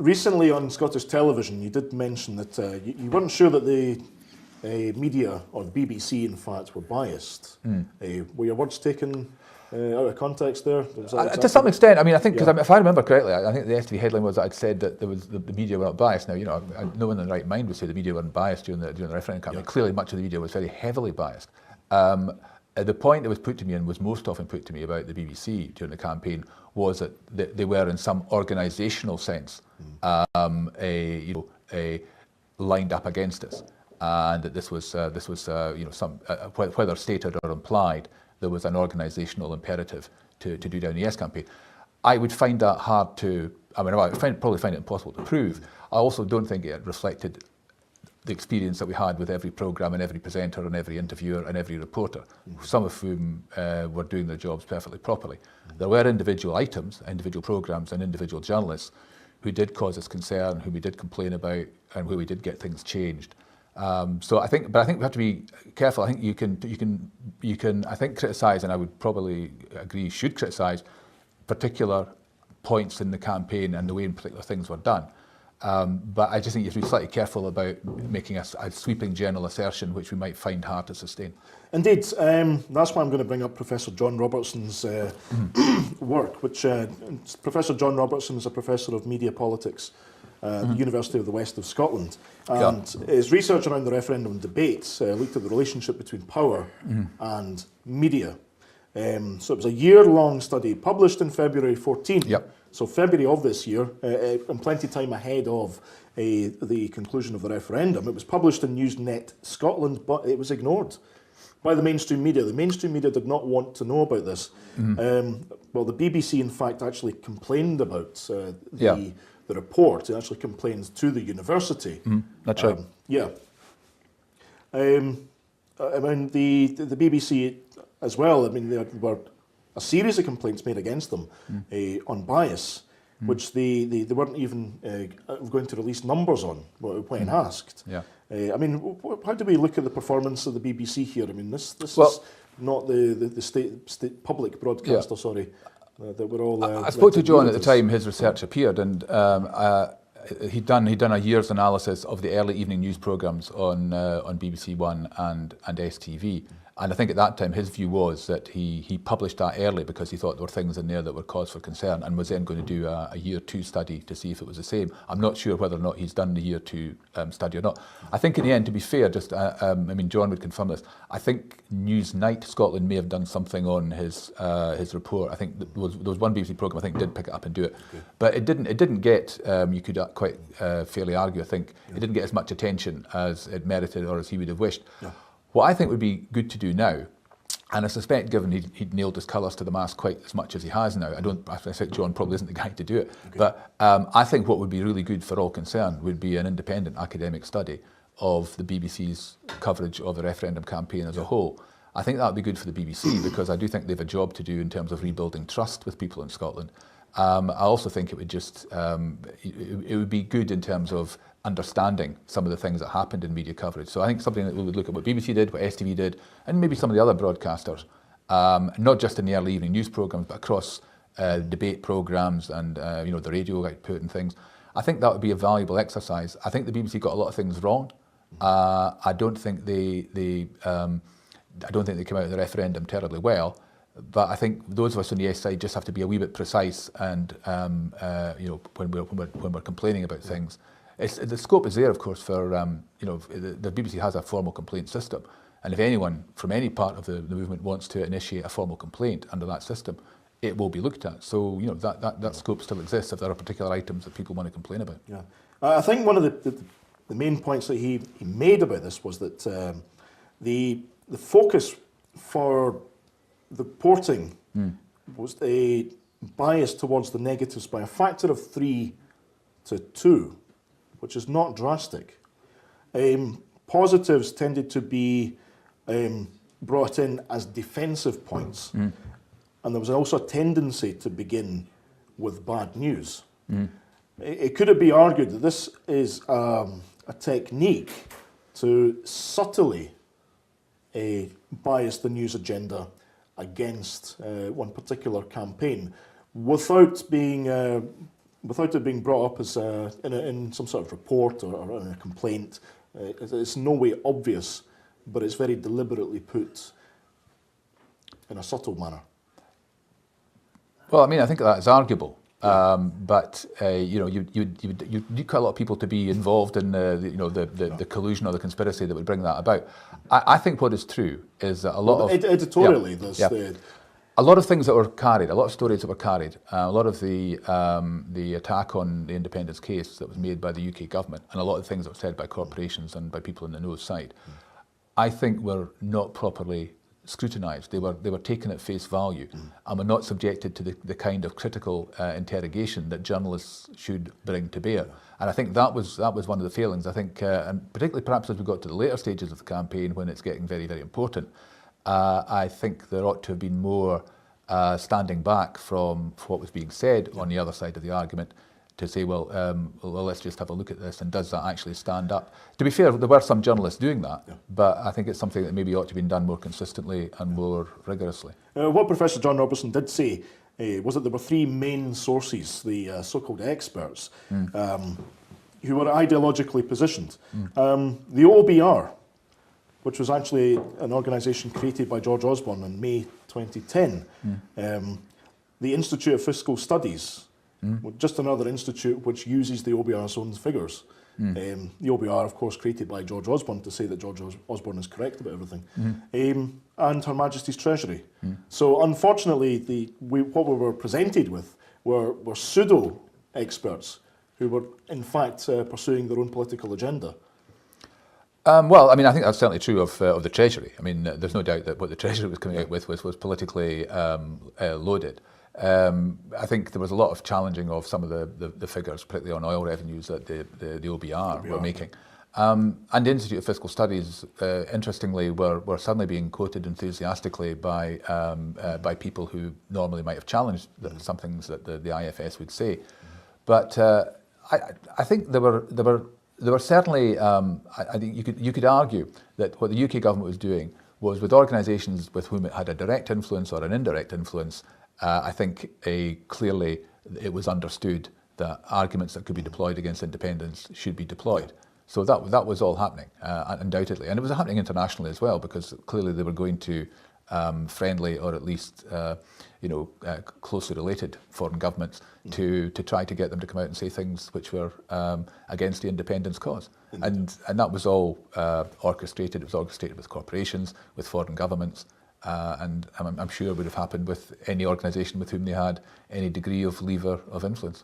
recently on Scottish television, you did mention that you weren't sure that the media, or the BBC in fact, were biased. Were your words taken out of context there? To some extent. I mean, I think, because if I remember correctly, I think the STV headline was that I'd said that the media were not biased. Now, no one in the right mind would say the media weren't biased during the referendum campaign. Clearly, much of the media was very heavily biased. The point that was put to me, and was most often put to me about the BBC during the campaign, was that they were, in some organisational sense, lined up against us, and that this was some whether stated or implied, there was an organisational imperative to do down the Yes campaign. I would find that hard to. I mean, I would probably find it impossible to prove. I also don't think it reflected the experience that we had with every programme and every presenter and every interviewer and every reporter, some of whom were doing their jobs perfectly properly. There were individual items, individual programmes and individual journalists who did cause us concern, who we did complain about, and where we did get things changed. So I think we have to be careful. I think you can I think criticise, and I would probably agree should criticise particular points in the campaign and the way in particular things were done. But I just think you have to be slightly careful about making a sweeping general assertion, which we might find hard to sustain. Indeed. That's why I'm going to bring up Professor John Robertson's work, which Professor John Robertson is a professor of media politics at the University of the West of Scotland. And his research around the referendum debates looked at the relationship between power and media. So it was a year-long study published in February 14. So February of this year, and plenty of time ahead of the conclusion of the referendum. It was published in Newsnet Scotland, but it was ignored by the mainstream media. The mainstream media did not want to know about this. Well, the BBC, in fact, actually complained about the report. It actually complained to the university. That's right. I mean, the BBC as well, I mean, there were a series of complaints made against them on bias, which they weren't even going to release numbers on when asked. I mean, how do we look at the performance of the BBC here? I mean, this is not the state public broadcaster, sorry, that we're all... I spoke to John at the time his research appeared, and he'd done a year's analysis of the early evening news programmes on BBC One and STV. And I think at that time his view was that he published that early because he thought there were things in there that were cause for concern, and was then going to do a year 2 study to see if it was the same. I'm not sure whether or not he's done the year 2 study or not. I think in the end, to be fair, I mean, John would confirm this, I think Newsnight Scotland may have done something on his report. I think there was one BBC programme I think did pick it up and do it, but it didn't get, you could quite fairly argue, I think, it didn't get as much attention as it merited or as he would have wished. What I think would be good to do now, and I suspect given he'd nailed his colours to the mast quite as much as he has now, I think John probably isn't the guy to do it, but I think what would be really good for all concerned would be an independent academic study of the BBC's coverage of the referendum campaign as a whole. I think that would be good for the BBC because I do think they have a job to do in terms of rebuilding trust with people in Scotland. I also think it would just, it would be good in terms of understanding some of the things that happened in media coverage. So I think something that we would look at what BBC did, what STV did, and maybe some of the other broadcasters, not just in the early evening news programmes, but across debate programmes and the radio output and things. I think that would be a valuable exercise. I think the BBC got a lot of things wrong. I don't think they came out of the referendum terribly well. But I think those of us on the Yes side just have to be a wee bit precise, and when we're complaining about things. The scope is there, of course, for the BBC has a formal complaint system, and if anyone from any part of the movement wants to initiate a formal complaint under that system, it will be looked at. So that scope still exists if there are particular items that people want to complain about. I think one of the main points that he made about this was that the focus for the reporting was a bias towards the negatives by a factor of 3 to 2. Which is not drastic. Positives tended to be brought in as defensive points, and there was also a tendency to begin with bad news. Could it be argued that this is a technique to subtly bias the news agenda against one particular campaign without being without it being brought up as in some sort of report or in a complaint. It's in no way obvious, but it's very deliberately put in a subtle manner. Well, I mean, I think that is arguable. But you know, you need quite a lot of people to be involved in the collusion or the conspiracy that would bring that about. I think what is true is that a lot of editorially, a lot of things that were carried, a lot of stories that were carried, a lot of the attack on the independence case that was made by the UK government, and a lot of things that were said by corporations and by people in the nose side, I think were not properly scrutinised. They were taken at face value and were not subjected to the kind of critical interrogation that journalists should bring to bear. And I think that was one of the failings. I think, and particularly perhaps as we got to the later stages of the campaign when it's getting very, very important, I think there ought to have been more standing back from what was being said on the other side of the argument to say, well, let's just have a look at this, and does that actually stand up? To be fair, there were some journalists doing that, but I think it's something that maybe ought to be done more consistently and more rigorously. What Professor John Robertson did say was that there were three main sources, the so-called experts, who were ideologically positioned. The OBR, which was actually an organisation created by George Osborne in May 2010. The Institute of Fiscal Studies, just another institute which uses the OBR's own figures. The OBR, of course, created by George Osborne to say that George Osborne is correct about everything. And Her Majesty's Treasury. So unfortunately, what we were presented with were pseudo-experts who were in fact pursuing their own political agenda. Well, I mean, I think that's certainly true of the Treasury. I mean, there's no doubt that what the Treasury was coming out with was politically loaded. I think there was a lot of challenging of some of the figures, particularly on oil revenues that the OBR were making. And the Institute of Fiscal Studies, interestingly, were suddenly being quoted enthusiastically by people who normally might have challenged some things that the IFS would say. But I think there were certainly, I think you could argue that what the UK government was doing was with organisations with whom it had a direct influence or an indirect influence. I think clearly it was understood that arguments that could be deployed against independence should be deployed. So that was all happening, undoubtedly. And it was happening internationally as well, because clearly they were going to friendly or at least closely related foreign governments to try to get them to come out and say things which were against the independence cause. And that was all orchestrated. It was orchestrated with corporations, with foreign governments, and I'm sure it would have happened with any organisation with whom they had any degree of lever of influence.